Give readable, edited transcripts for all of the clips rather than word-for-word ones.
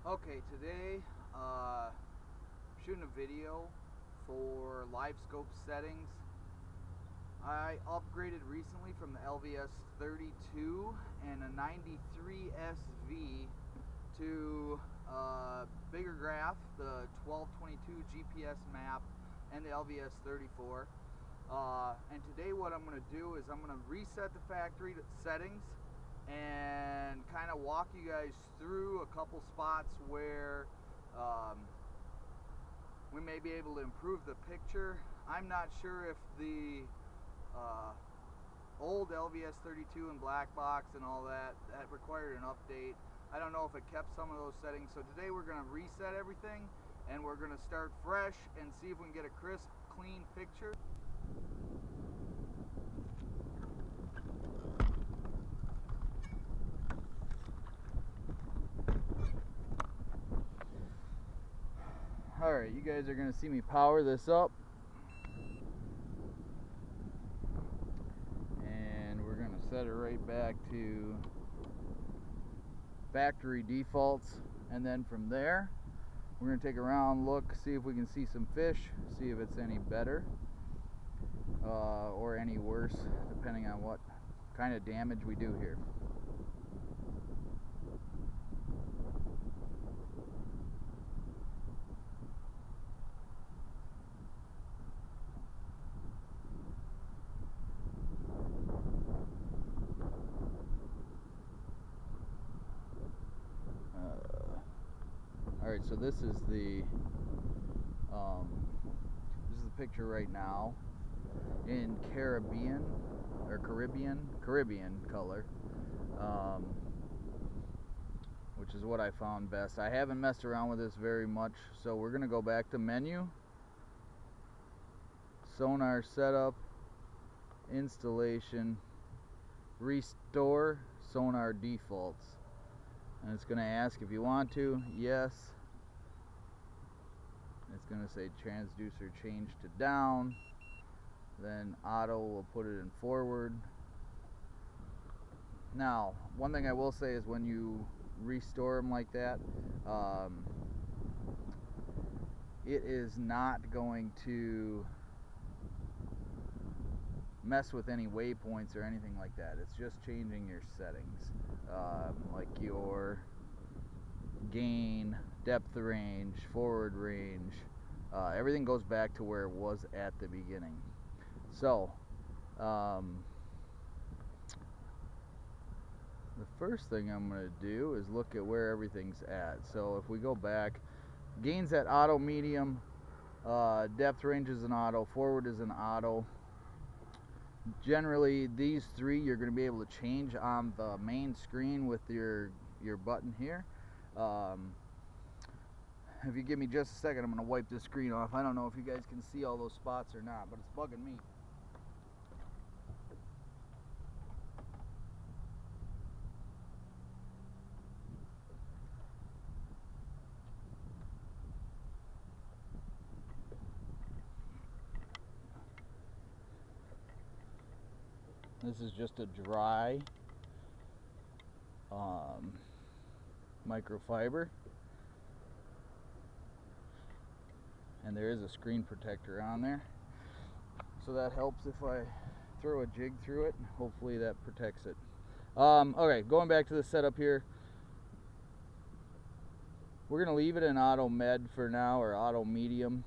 Okay, today shooting a video for Livescope settings. I upgraded recently from the LVS 32 and a 93 SV to a bigger graph, the 1222 GPS map, and the LVS 34. And today what I'm going to do is I'm going to reset the factory settings and kind of walk you guys through a couple spots where we may be able to improve the picture. I'm not sure if the old LVS 32 and black box and all that required an update. I don't know if it kept some of those settings. So today we're going to reset everything and we're going to start fresh and see if we can get a crisp, clean picture. Alright, you guys are going to see me power this up. And we're going to set it right back to factory defaults. And then from there, we're going to take a round look, see if we can see some fish, see if it's any better or any worse, depending on what kind of damage we do here. Alright, so this is the picture right now in Caribbean color, which is what I found best. I haven't messed around with this very much, so we're gonna go back to menu, sonar setup, installation, restore sonar defaults. And it's going to ask if you want to. Yes. It's going to say transducer change to down. Then auto will put it in forward. Now, one thing I will say is when you restore them like that, it is not going to mess with any waypoints or anything like that. It's just changing your settings, like your gain, depth of range, forward range. Everything goes back to where it was at the beginning. So the first thing I'm going to do is look at where everything's at. So if we go back, gain's at auto medium, depth range is an auto, forward is an auto. Generally, these three you're going to be able to change on the main screen with your button here. If you give me just a second, I'm going to wipe this screen off. I don't know if you guys can see all those spots or not, but it's bugging me. This is just a dry microfiber, and there is a screen protector on there, so that helps if I throw a jig through it. Hopefully that protects it. Okay, going back to the setup here, we're going to leave it in auto med for now, or auto medium.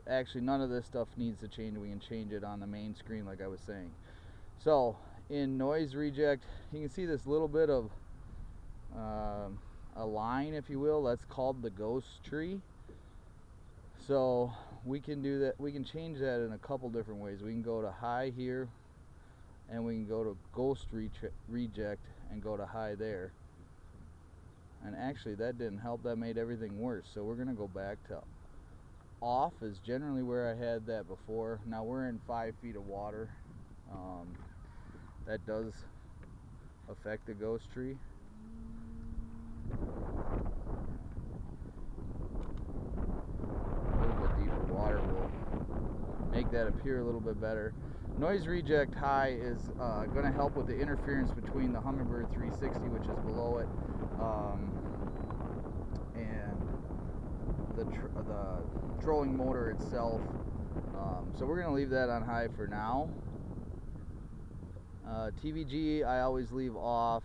Actually, none of this stuff needs to change. We can change it on the main screen like I was saying. So in noise reject, you can see this little bit of a line, if you will. That's called the ghost tree. So we can do that. We can change that in a couple different ways. We can go to high here, and we can go to ghost reject and go to high there. And actually that didn't help. That made everything worse. So we're gonna go back to off is generally where I had that before. Now we're in 5 feet of water. That does affect the ghost tree. A little bit deeper water will make that appear a little bit better. Noise reject high is going to help with the interference between the Humminbird 360, which is below it, the trolling motor itself. So we're gonna leave that on high for now. TVG I always leave off.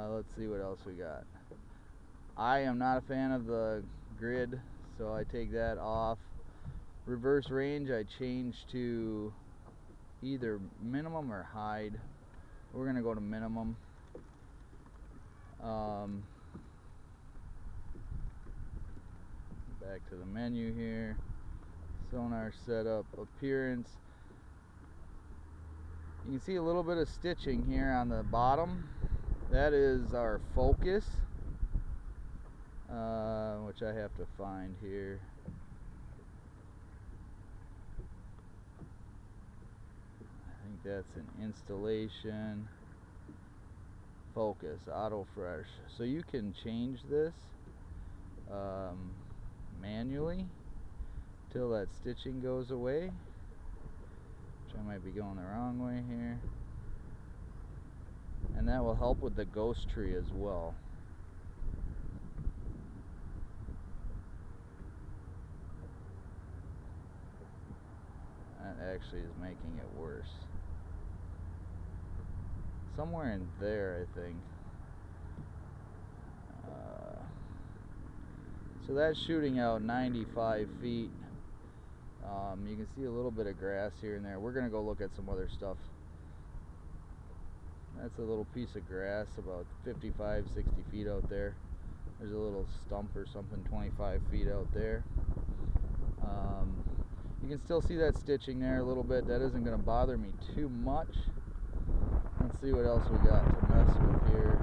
Let's see what else we got. I am not a fan of the grid, so I take that off. Reverse range I change to either minimum or hide. We're gonna go to minimum. Back to the menu here. Sonar setup, appearance. You can see a little bit of stitching here on the bottom. That is our focus, which I have to find here. I think that's an installation. Focus, auto fresh. So you can change this manually till that stitching goes away, which I might be going the wrong way here. And that will help with the ghost tree as well. That actually is making it worse. Somewhere in there, I think. So that's shooting out 95 feet. You can see a little bit of grass here and there. We're gonna go look at some other stuff. That's a little piece of grass about 55, 60 feet out there. There's a little stump or something 25 feet out there. You can still see that stitching there a little bit. That isn't gonna bother me too much. Let's see what else we got to mess with here.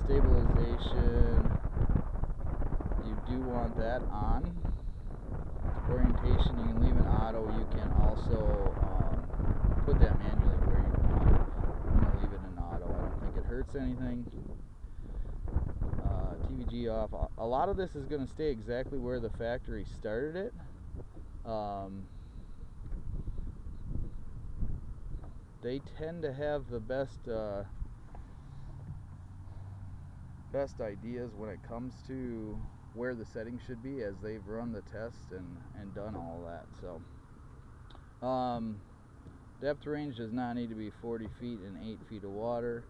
Stabilization. You do want that on. Orientation, you can leave it auto. You can also put that manually where you want it. I'm going to leave it in auto. I don't think it hurts anything. TVG off. A lot of this is going to stay exactly where the factory started it. They tend to have the best ideas when it comes to where the settings should be, as they've run the test and done all that. So depth range does not need to be 40 feet and 8 feet of water.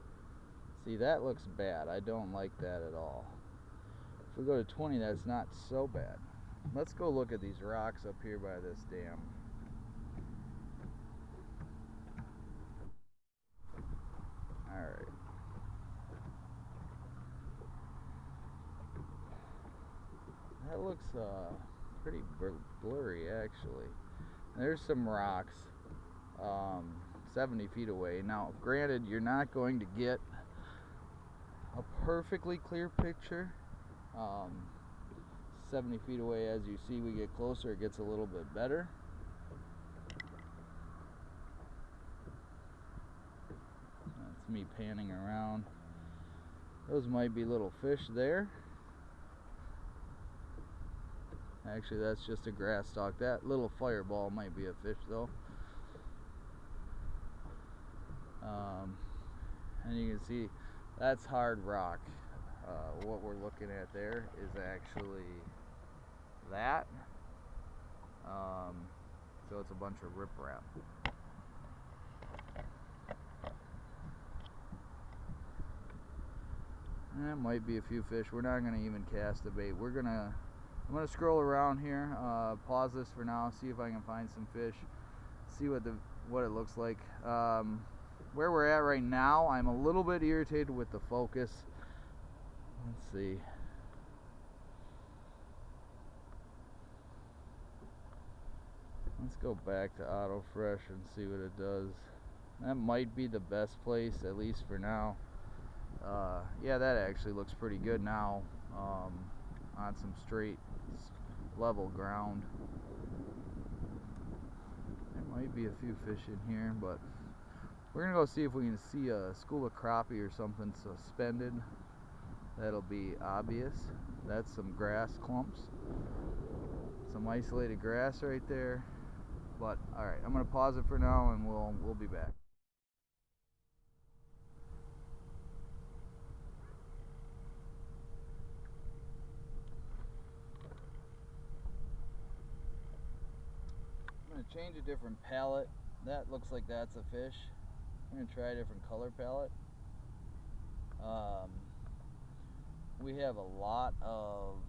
See, that looks bad. I don't like that at all. If we go to 20, that's not so bad. Let's go look at these rocks up here by this dam. Alright. That looks pretty blurry, actually. There's some rocks 70 feet away. Now, granted, you're not going to get a perfectly clear picture. 70 feet away, as you see, we get closer, it gets a little bit better. That's me panning around. Those might be little fish there. Actually, that's just a grass stalk. That little fireball might be a fish, though. And you can see that's hard rock. What we're looking at there is actually that. So it's a bunch of riprap. And that might be a few fish. We're not going to even cast the bait. I'm going to scroll around here, pause this for now, see if I can find some fish, see what it looks like. Where we're at right now, I'm a little bit irritated with the focus. Let's see. Let's go back to auto fresh and see what it does. That might be the best place, at least for now. Yeah, that actually looks pretty good now, on some straight level ground. There might be a few fish in here, but we're gonna go see if we can see a school of crappie or something suspended. That'll be obvious. That's some grass clumps, some isolated grass right there. But all right, I'm gonna pause it for now, and we'll be back. I'm going to change a different palette. That looks like that's a fish. I'm going to try a different color palette. We have a lot of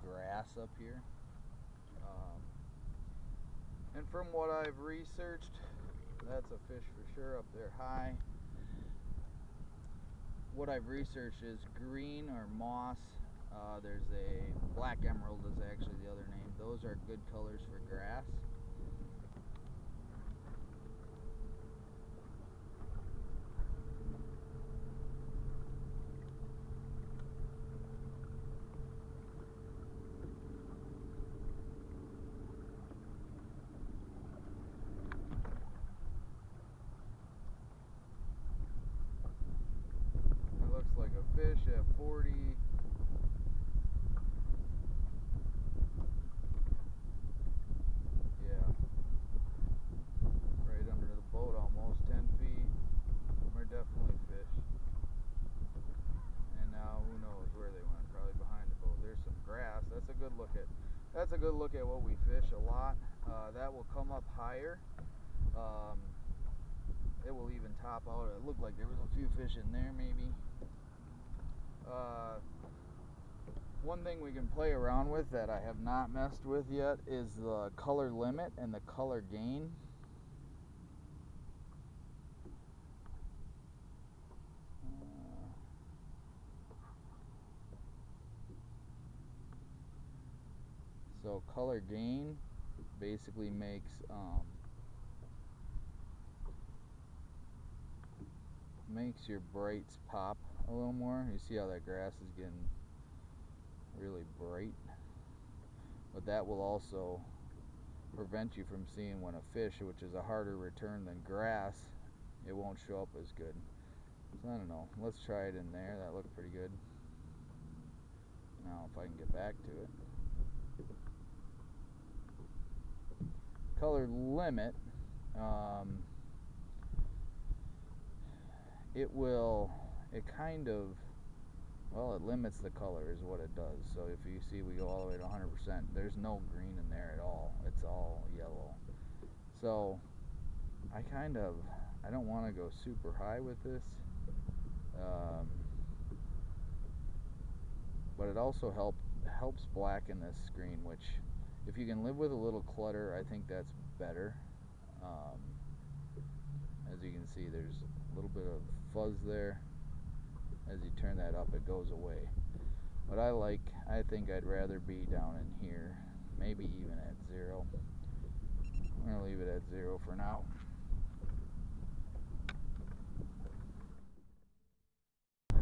grass up here. And from what I've researched, that's a fish for sure up there high. What I've researched is green or moss. There's a black emerald is actually the other name. Those are good colors for grass. It looks like a fish at 40. Definitely fish. And now who knows where they went? Probably behind the boat. There's some grass. That's a good look at what we fish a lot. That will come up higher. It will even top out. It looked like there was a few fish in there maybe. One thing we can play around with that I have not messed with yet is the color limit and the color gain. So color gain basically makes your brights pop a little more. You see how that grass is getting really bright, but that will also prevent you from seeing when a fish, which is a harder return than grass, it won't show up as good. So I don't know, let's try it in there. That looked pretty good. Now if I can get back to it. Color limit, it limits the color is what it does. So if you see we go all the way to 100%, there's no green in there at all. It's all yellow. So I don't want to go super high with this, but it also helps blacken this screen, which if you can live with a little clutter, I think that's better. As you can see, there's a little bit of fuzz there. As you turn that up, it goes away. But I think I'd rather be down in here, maybe even at 0. I'm going to leave it at 0 for now.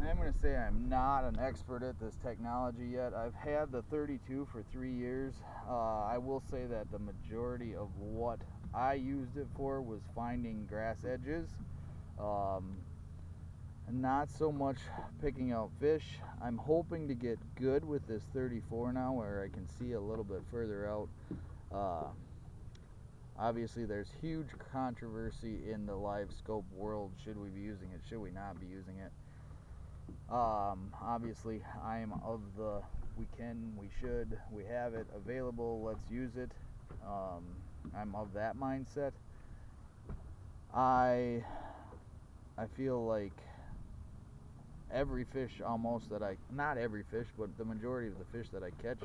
I'm going to say I'm not an expert at this technology yet. I've had the 32 for 3 years. I will say that the majority of what I used it for was finding grass edges. Not so much picking out fish. I'm hoping to get good with this 34 now, where I can see a little bit further out. Obviously there's huge controversy in the Livescope world. Should we be using it? Should we not be using it? Obviously I am of the we can, we should, we have it available, let's use it. I'm of that mindset. I feel like every fish almost that not every fish, but the majority of the fish that I catch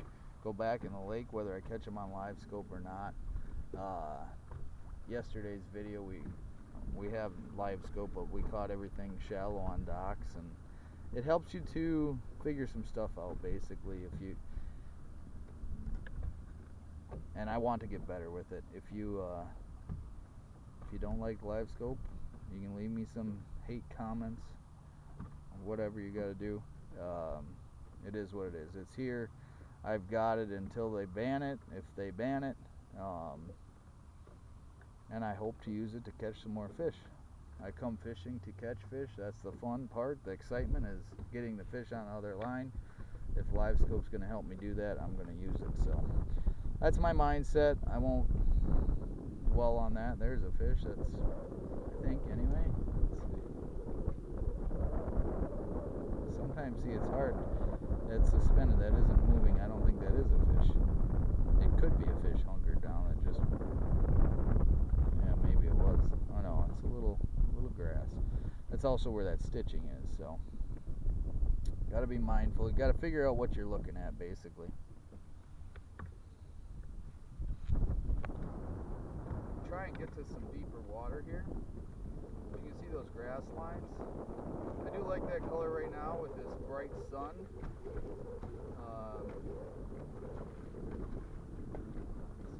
go back in the lake, whether I catch them on Livescope or not. Yesterday's video we have Livescope, but we caught everything shallow on docks, and it helps you to figure some stuff out basically. And I want to get better with it. If you don't like Livescope, you can leave me some hate comments, whatever you gotta do. It is what it is. It's here. I've got it until they ban it, if they ban it. And I hope to use it to catch some more fish. I come fishing to catch fish. That's the fun part. The excitement is getting the fish on the other line. If Livescope's going to help me do that, I'm going to use it. So that's my mindset. I won't dwell on that. There's a fish. That's, I think, anyway. Let's see. Sometimes, see, it's hard. It's suspended. That isn't moving. I don't think that is a fish. That's also where that stitching is, so got to be mindful. You got to figure out what you're looking at, basically. Try and get to some deeper water here. You can see those grass lines. I do like that color right now with this bright sun.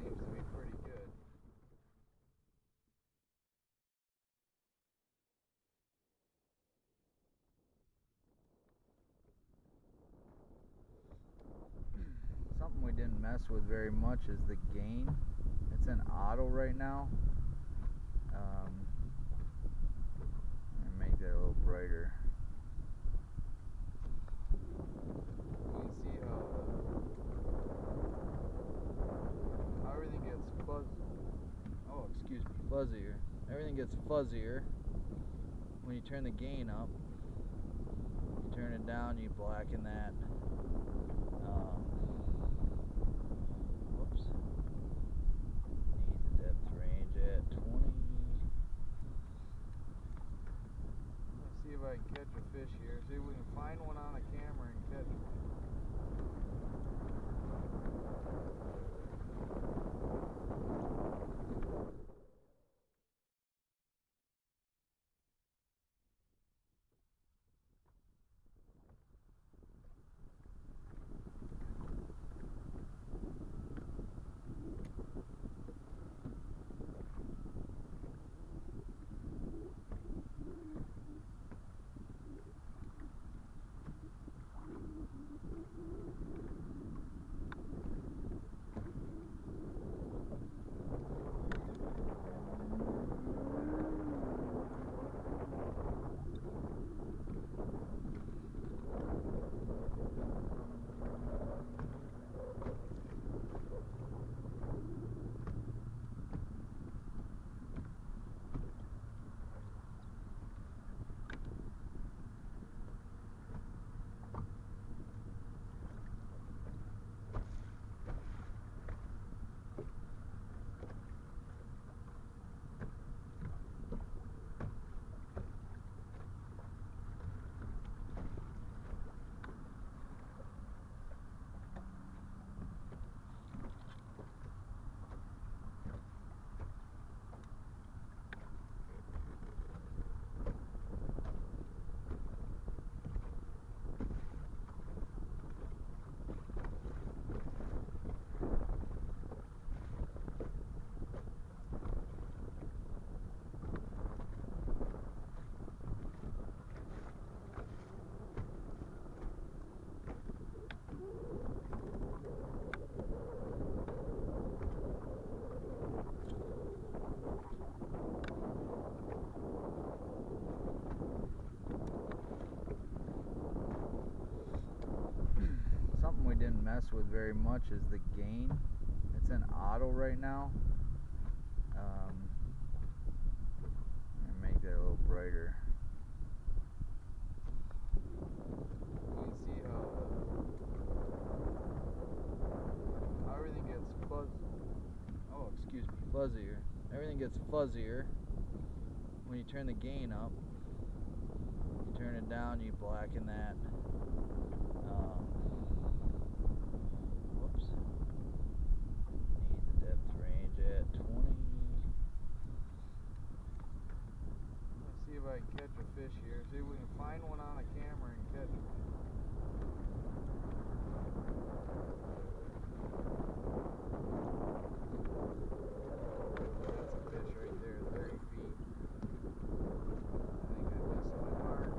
Seems to be pretty good. Something we didn't mess with very much is the gain. It's in auto right now. And make that a little brighter. You can see how everything gets fuzzier. Everything gets fuzzier when you turn the gain up. You turn it down, you blacken that. Whoops. Need the depth range at 20. Let's see if I can catch a fish here. See if we can find one on a camera and catch one. Something we didn't mess with very much is the gain. It's in auto right now. And make that a little brighter. You can see how everything gets fuzzier. Everything gets fuzzier when you turn the gain up. You turn it down, you blacken that. Whoops. Need the depth range at 20. Let's see if I can catch a fish here. See if we can find one on a camera and catch one. That's a fish right there, 30 feet. I think I missed my mark.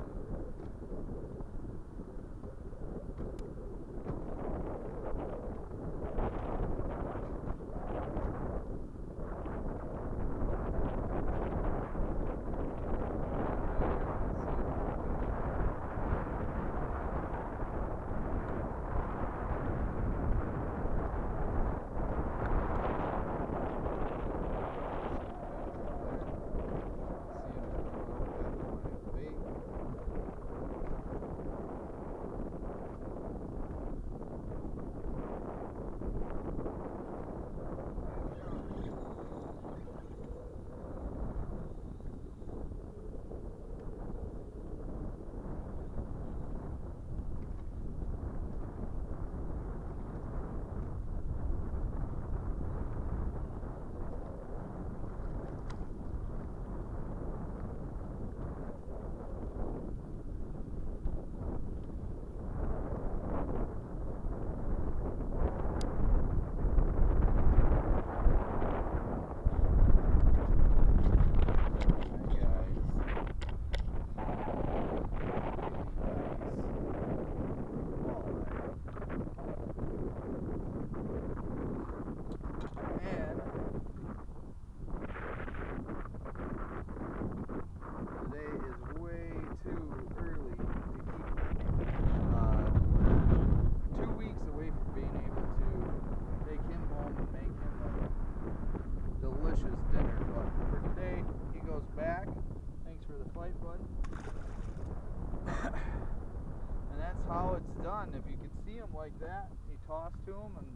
them like that. You toss to them and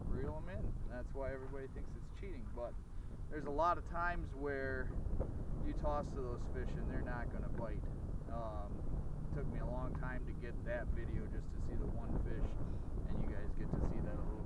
reel them in. And that's why everybody thinks it's cheating. But there's a lot of times where you toss to those fish and they're not going to bite. It took me a long time to get that video just to see the one fish, and you guys get to see that a little